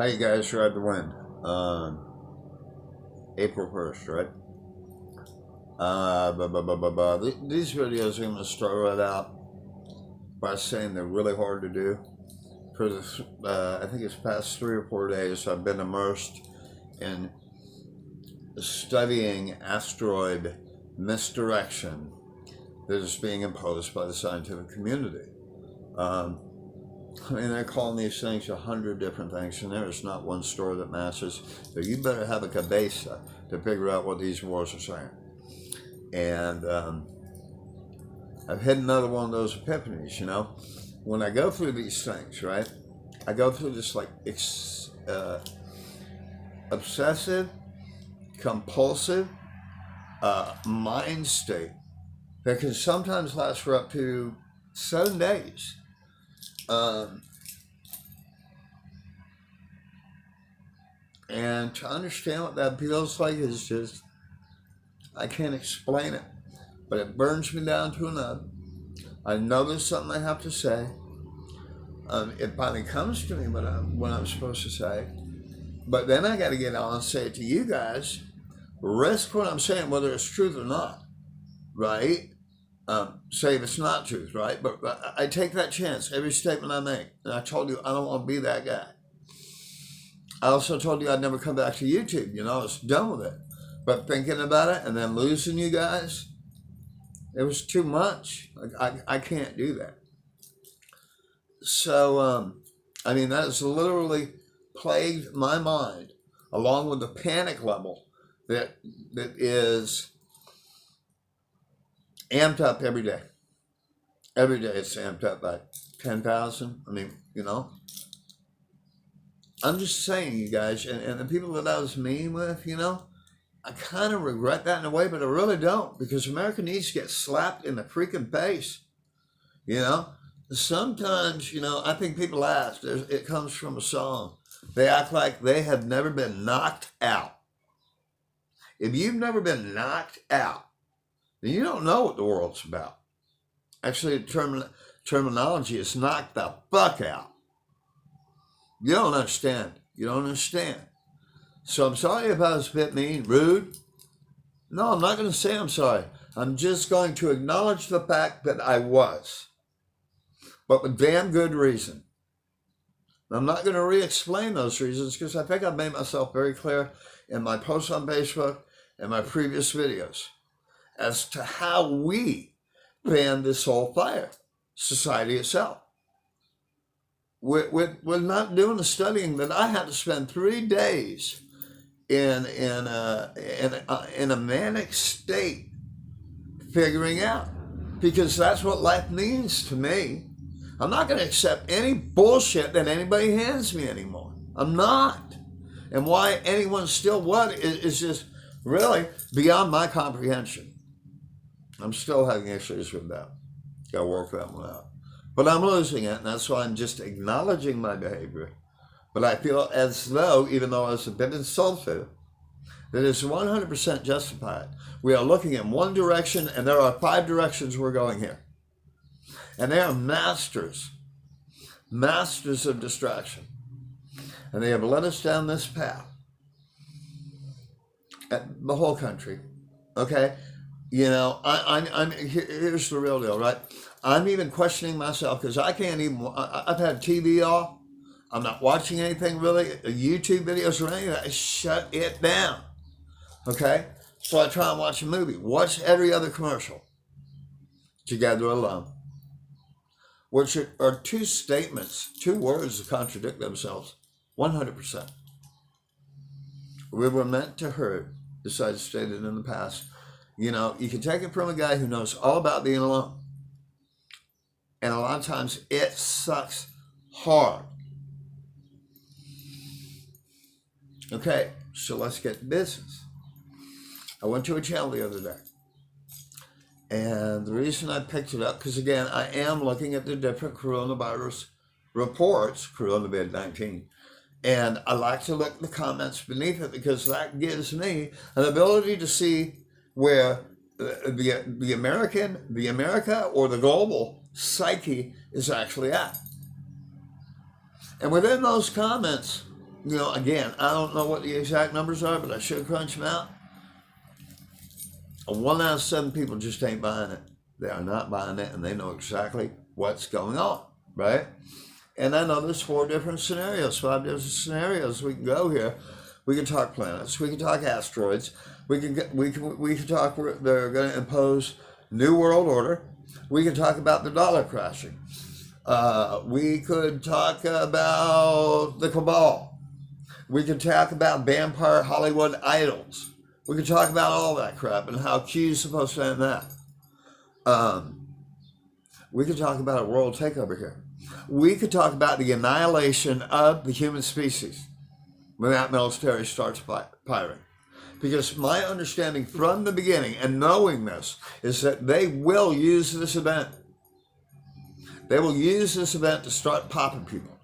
Hi, you guys, Ride the Wind. April 1st, right? These videos I'm going to start right out by saying they're really hard to do. For this, I think it's past 3 or 4 days, I've been immersed in studying asteroid misdirection that is being imposed by the scientific community. They're calling these things 100 different things, and there is not one story that matches. So you better have a cabeza to figure out what these wars are saying. And I've had another one of those epiphanies, When I go through these things, right? I go through this obsessive, compulsive mind state that can sometimes last for up to 7 days. And to understand what that feels like is just, I can't explain it, but it burns me down to a nub. I know there's something I have to say. It finally comes to me when I'm supposed to say, but then I got to get on and say it to you guys, risk what I'm saying, whether it's truth or not, right? Say if it's not truth, right? But I take that chance every statement I make. And I told you I don't want to be that guy. I also told you I'd never come back to YouTube. I was done with it. But thinking about it and then losing you guys, it was too much. I can't do that. So, that has literally plagued my mind, along with the panic level that is amped up every day. Every day it's amped up by 10,000. I'm just saying, you guys, and the people that I was mean with, I kind of regret that in a way, but I really don't, because America needs to get slapped in the freaking face. Sometimes, I think people ask, it comes from a song. They act like they have never been knocked out. If you've never been knocked out, then you don't know what the world's about. Actually, the terminology is knock the fuck out. You don't understand. You don't understand. So I'm sorry if I was a bit mean, rude. No, I'm not going to say I'm sorry. I'm just going to acknowledge the fact that I was. But with damn good reason. I'm not going to re-explain those reasons because I think I've made myself very clear in my posts on Facebook and my previous videos as to how we fan this whole fire, society itself. We're not doing the studying that I had to spend 3 days in a manic state figuring out, because that's what life means to me. I'm not going to accept any bullshit that anybody hands me anymore. I'm not. And why anyone still would is just really beyond my comprehension. I'm still having issues with that. Got to work that one out. But I'm losing it, and that's why I'm just acknowledging my behavior. But I feel as though, even though I was a bit insulted, that it's 100% justified. We are looking in one direction, and there are 5 directions we're going here. And they are masters of distraction. And they have led us down this path. The whole country, okay? Here's the real deal, right? I'm even questioning myself because I can't even, I've had TV off. I'm not watching anything really, YouTube videos or anything. I shut it down, okay? So I try and watch a movie. Watch every other commercial. Together alone. Which are 2 statements, 2 words that contradict themselves, 100%. We were meant to hurt, as I stated in the past. You can take it from a guy who knows all about being alone. And a lot of times it sucks hard. Okay, so let's get to business. I went to a channel the other day. And the reason I picked it up, because again, I am looking at the different coronavirus reports, COVID-19. And I like to look at the comments beneath it because that gives me an ability to see where the America or the global psyche is actually at. And within those comments, again, I don't know what the exact numbers are, but I should crunch them out. 1 out of 7 people just ain't buying it. They are not buying it, and they know exactly what's going on, right? And I know there's 4 different scenarios, 5 different scenarios we can go here. We can talk planets. We can talk asteroids. We can talk they're going to impose New World Order. We can talk about the dollar crashing. We could talk about the cabal. We could talk about vampire Hollywood idols. We could talk about all that crap and how Q's supposed to end that. We could talk about a world takeover here. We could talk about the annihilation of the human species when that military starts firing. Because my understanding from the beginning and knowing this is that they will use this event. They will use this event to start popping people.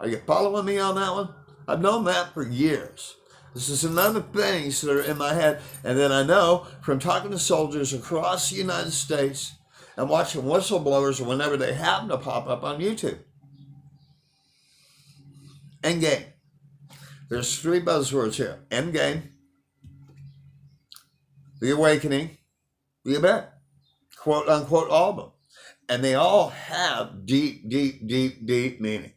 Are you following me on that one? I've known that for years. This is another things that are in my head. And then I know from talking to soldiers across the United States and watching whistleblowers whenever they happen to pop up on YouTube. Endgame. There's 3 buzzwords here. Endgame, the awakening, the event. Quote unquote all of them. And they all have deep, deep, deep, deep meaning.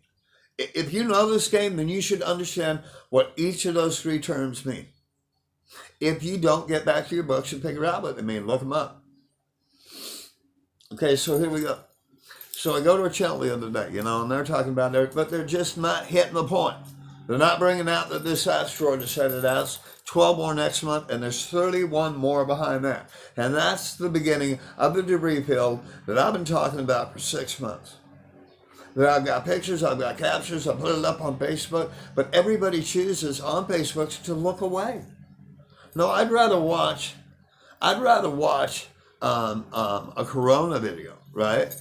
If you know this game, then you should understand what each of those 3 terms mean. If you don't, get back to your books and figure out what they mean. Look them up. Okay, so here we go. So I go to a channel the other day, and they're talking about it, but they're just not hitting the point. They're not bringing out that this asteroid is headed out. 12 more next month, and there's 31 more behind that. And that's the beginning of the debris field that I've been talking about for 6 months. That I've got pictures, I've got captures, I put it up on Facebook, but everybody chooses on Facebook to look away. No, I'd rather watch a Corona video, right?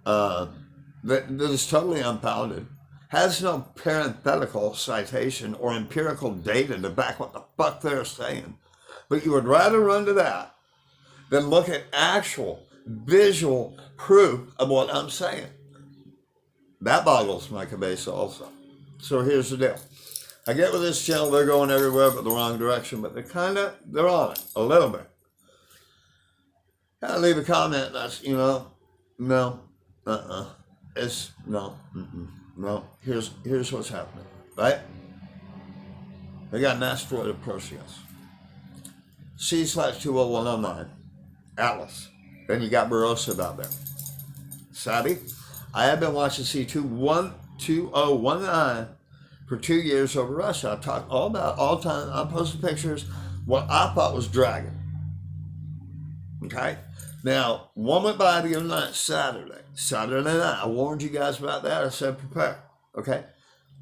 That is totally unfounded, has no parenthetical citation or empirical data to back what the fuck they're saying. But you would rather run to that than look at actual visual proof of what I'm saying. That boggles my base also. So here's the deal. I get with this channel, they're going everywhere but the wrong direction, but they're on it a little bit. I leave a comment that's, no, it's no. Here's what's happening, right? They got an asteroid approaching us. C/20109, Atlas. Then you got Barossa out there. Savvy? I have been watching C2019 for 2 years over Russia. I've talked all the time. I posted pictures, what I thought was dragon. Okay? Now, one went by the other night, Saturday night. I warned you guys about that. I said, prepare. Okay?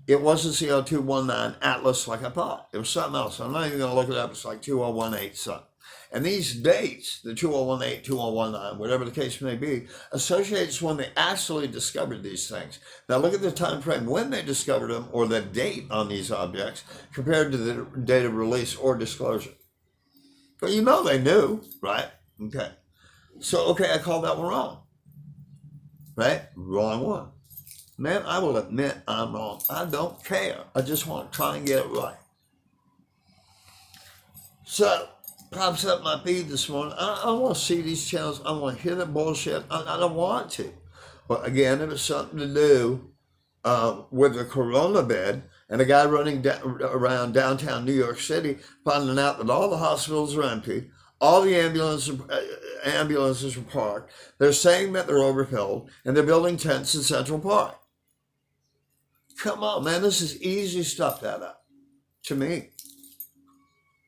It wasn't CO219 Atlas like I thought. It was something else. I'm not even going to look it up. It's like 2018 something. And these dates, the 2018, 2019, whatever the case may be, associates when they actually discovered these things. Now look at the time frame when they discovered them or the date on these objects compared to the date of release or disclosure. But they knew, right? Okay. So, I called that one wrong. Right? Wrong one. Man, I will admit I'm wrong. I don't care. I just want to try and get it right. So, pops up my feed this morning. I don't want to see these channels. I want to hear that bullshit. I don't want to. But again, it was something to do with the corona bed and a guy running around downtown New York City finding out that all the hospitals are empty. All the ambulances are parked. They're saying that they're overfilled, and they're building tents in Central Park. Come on, man, this is easy stuff to add up to me.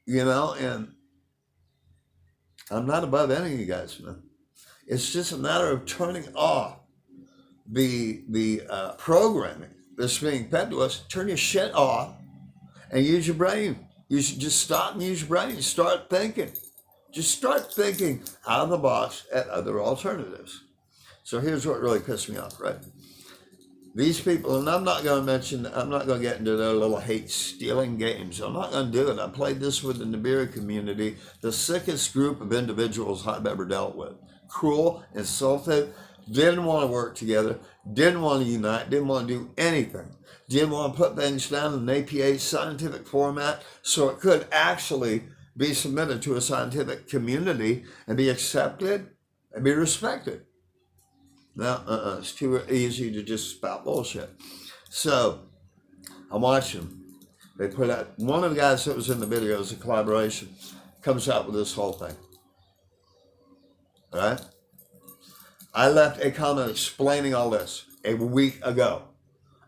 And I'm not above any of you guys, man. It's just a matter of turning off the programming that's being fed to us. Turn your shit off and use your brain. You should just stop and use your brain. Start thinking. Just start thinking out of the box at other alternatives. So here's what really pissed me off, right? These people, and I'm not going to get into their little hate stealing games. I'm not going to do it. I played this with the Nibiru community, the sickest group of individuals I've ever dealt with. Cruel, insultive, didn't want to work together, didn't want to unite, didn't want to do anything. didn't want to put things down in an APA scientific format so it could actually be submitted to a scientific community and be accepted and be respected. No, it's too easy to just spout bullshit. So I'm watching them. They put out, one of the guys that was in the video is a collaboration, comes out with this whole thing. All right? I left a comment explaining all this a week ago.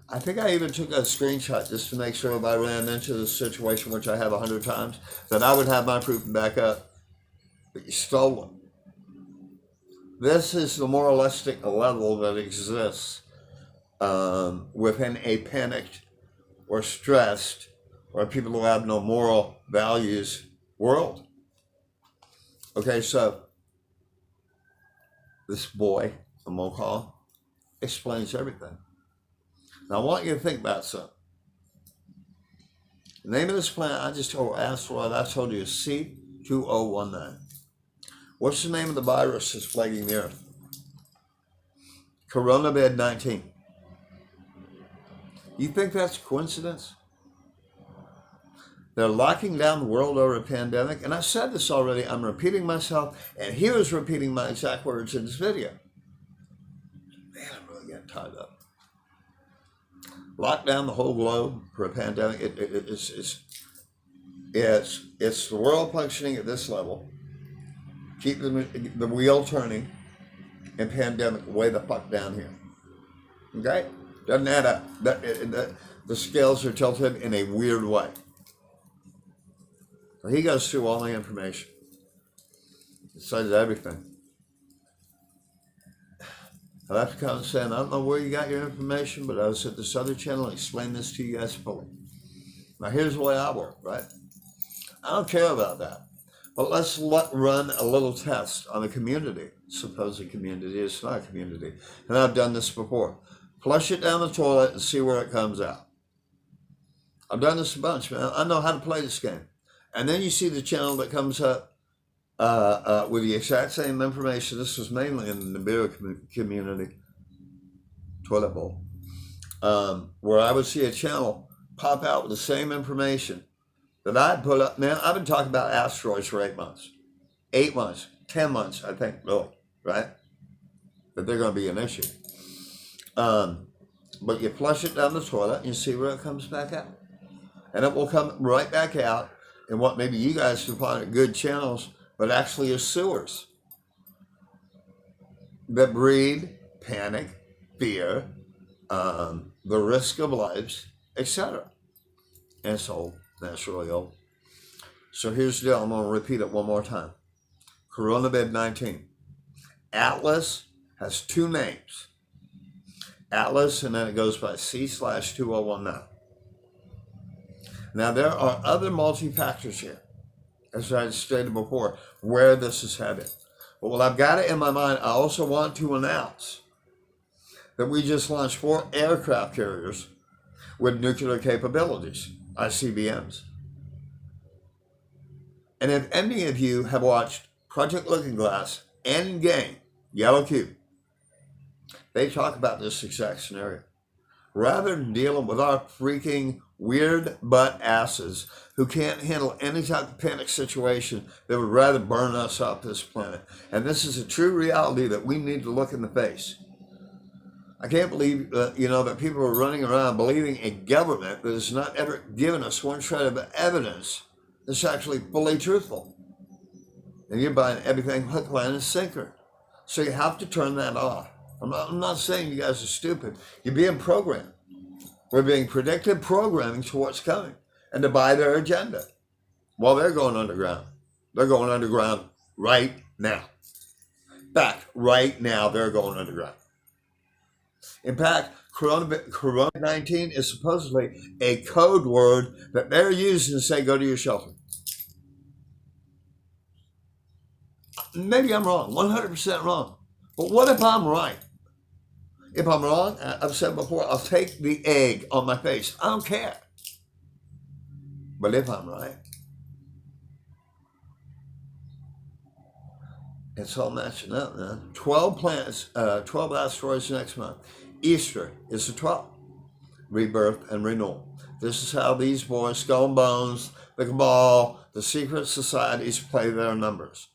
I think I even took a screenshot just to make sure if I ran into this situation, which I have 100 times, that I would have my proof and back up. But you stole it. This is the moralistic level that exists within a panicked or stressed or people who have no moral values world. Okay, so this boy, I'm gonna call, explains everything. Now I want you to think about something. The name of this plant I just told asteroid I told you is C2019. What's the name of the virus that's plaguing the earth? Coronavirus-19. You think that's a coincidence? They're locking down the world over a pandemic, and I said this already, I'm repeating myself, and he was repeating my exact words in this video. Man, I'm really getting tied up. Lock down the whole globe for a pandemic. It's the world functioning at this level. Keep the wheel turning, and pandemic way the fuck down here. Okay? Doesn't add up. The scales are tilted in a weird way. So he goes through all the information. He says everything. I have to come and say, I don't know where you got your information, but I was at this other channel and explained this to you guys fully. Now here's the way I work, right? I don't care about that. But let's run a little test on a community. Supposed community, it's not a community. And I've done this before. Flush it down the toilet and see where it comes out. I've done this a bunch, man. I know how to play this game. And then you see the channel that comes up with the exact same information. This was mainly in the Nibiru community, toilet bowl, where I would see a channel pop out with the same information that I'd put up. Man, I've been talking about asteroids for 8 months. 8 months, 10 months, I think, really, right? That they're going to be an issue. But you flush it down the toilet and you see where it comes back out. And it will come right back out in what maybe you guys can find are good channels, but actually is sewers that breed panic, fear, the risk of lives, etc. And it's old. That's really old. So here's the deal. I'm going to repeat it one more time. Coronavirus-19. Atlas has two names. Atlas, and then it goes by C/2019. Now, there are other multi-factors here, as I stated before, where this is headed. But while I've got it in my mind, I also want to announce that we just launched 4 aircraft carriers with nuclear capabilities, ICBMs. And if any of you have watched Project Looking Glass, Endgame, Yellow Cube, they talk about this exact scenario. Rather than dealing with our freaking weird butt asses who can't handle any type of panic situation, they would rather burn us off this planet. And this is a true reality that we need to look in the face. I can't believe, that people are running around believing a government that has not ever given us one shred of evidence that's actually fully truthful. And you're buying everything hook, line, and sinker. So you have to turn that off. I'm not saying you guys are stupid. You're being programmed. We're being predictive programming to what's coming and to buy their agenda. Well, they're going underground. They're going underground right now. In fact, right now, they're going underground. In fact, Corona-19 is supposedly a code word that they're using to say, go to your shelter. Maybe I'm wrong, 100% wrong. But what if I'm right? If I'm wrong, I've said before, I'll take the egg on my face. I don't care. But if I'm right, it's all matching up, man. 12 planets, 12 asteroids next month. Easter is the 12th. rebirth, and renewal. This is how these boys, Skull and Bones, the Cabal, the secret societies play their numbers.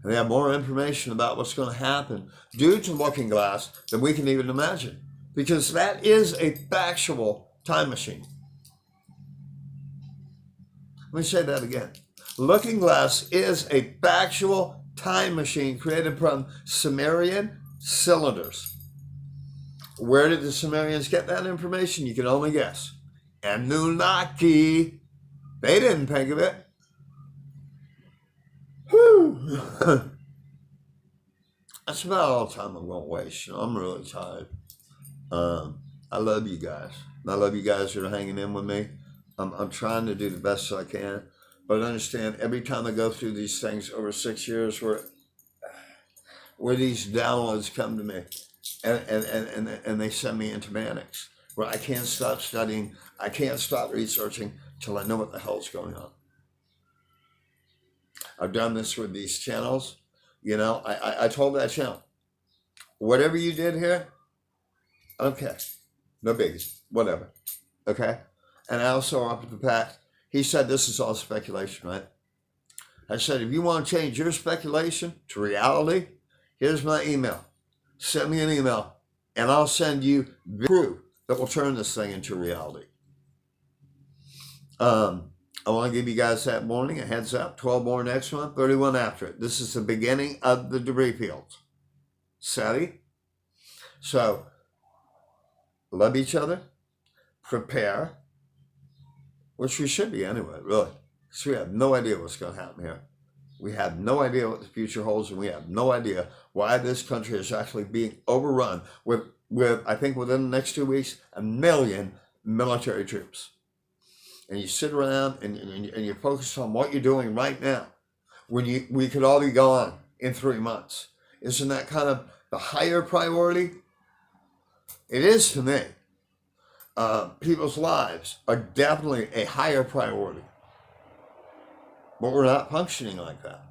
And they have more information about what's going to happen due to Looking Glass than we can even imagine. Because that is a factual time machine. Let me say that again. Looking Glass is a factual time machine created from Sumerian cylinders. Where did the Sumerians get that information? You can only guess. Anunnaki. They didn't think of it. Whew. That's about all the time I'm going to waste. I'm really tired. I love you guys. I love you guys that are hanging in with me. I'm trying to do the best I can. But understand, every time I go through these things over 6 years where these downloads come to me and they send me into manics, where I can't stop studying, I can't stop researching till I know what the hell's going on. I've done this with these channels. You know, I told that channel, whatever you did here, okay, no biggie, whatever, okay? And I also offered the fact, he said this is all speculation, right? I said, if you want to change your speculation to reality, here's my email. Send me an email, and I'll send you the proof that will turn this thing into reality. I want to give you guys that morning a heads up. 12 more next month, 31 after it. This is the beginning of the debris fields. Savvy? So, love each other. Prepare. Which we should be anyway, really. Because we have no idea what's going to happen here. We have no idea what the future holds, and we have no idea why this country is actually being overrun with I think within the next 2 weeks, 1 million military troops. And you sit around and you focus on what you're doing right now when we could all be gone in 3 months. Isn't that kind of the higher priority? It is to me. People's lives are definitely a higher priority. But we're not functioning like that.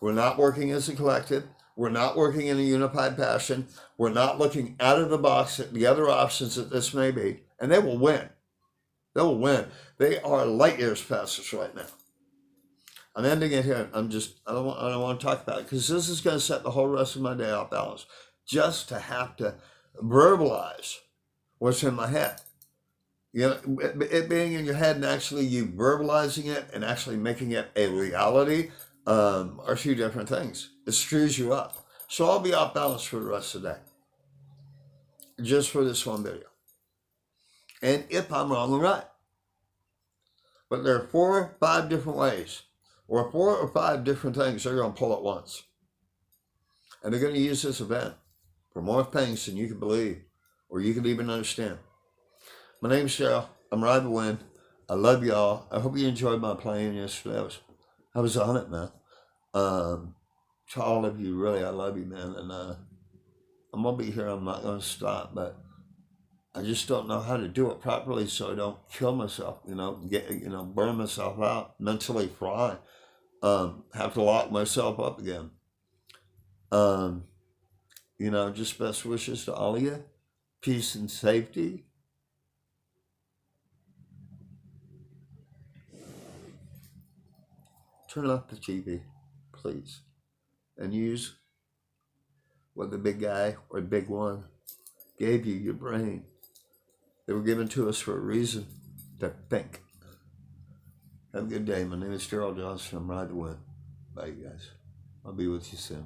We're not working as a collective. We're not working in a unified fashion. We're not looking out of the box at the other options that this may be. And they will win. They will win. They are light years past us right now. I'm ending it here. I don't want to talk about it because this is going to set the whole rest of my day off balance. Just to have to verbalize what's in my head. You know, it being in your head and actually you verbalizing it and actually making it a reality are two different things. It screws you up. So I'll be off balance for the rest of the day. Just for this one video. And if I'm wrong, I'm right. But there are 4 or 5 different ways, or 4 or 5 different things they're going to pull at once. And they're going to use this event for more things than you can believe, or you can even understand. My name's Darryl. I'm riding the wind. I love y'all. I hope you enjoyed my playing yesterday. I was on it, man. To all of you, really, I love you, man. And I'm going to be here. I'm not going to stop, but I just don't know how to do it properly so I don't kill myself, burn myself out, mentally fry, have to lock myself up again. Just best wishes to all of you. Peace and safety. Turn off the TV, please, and use what the big guy or big one gave you, your brain. They were given to us for a reason, to think. Have a good day. My name is Darryl Johnson. I'm Ride the Wind. Bye, you guys. I'll be with you soon.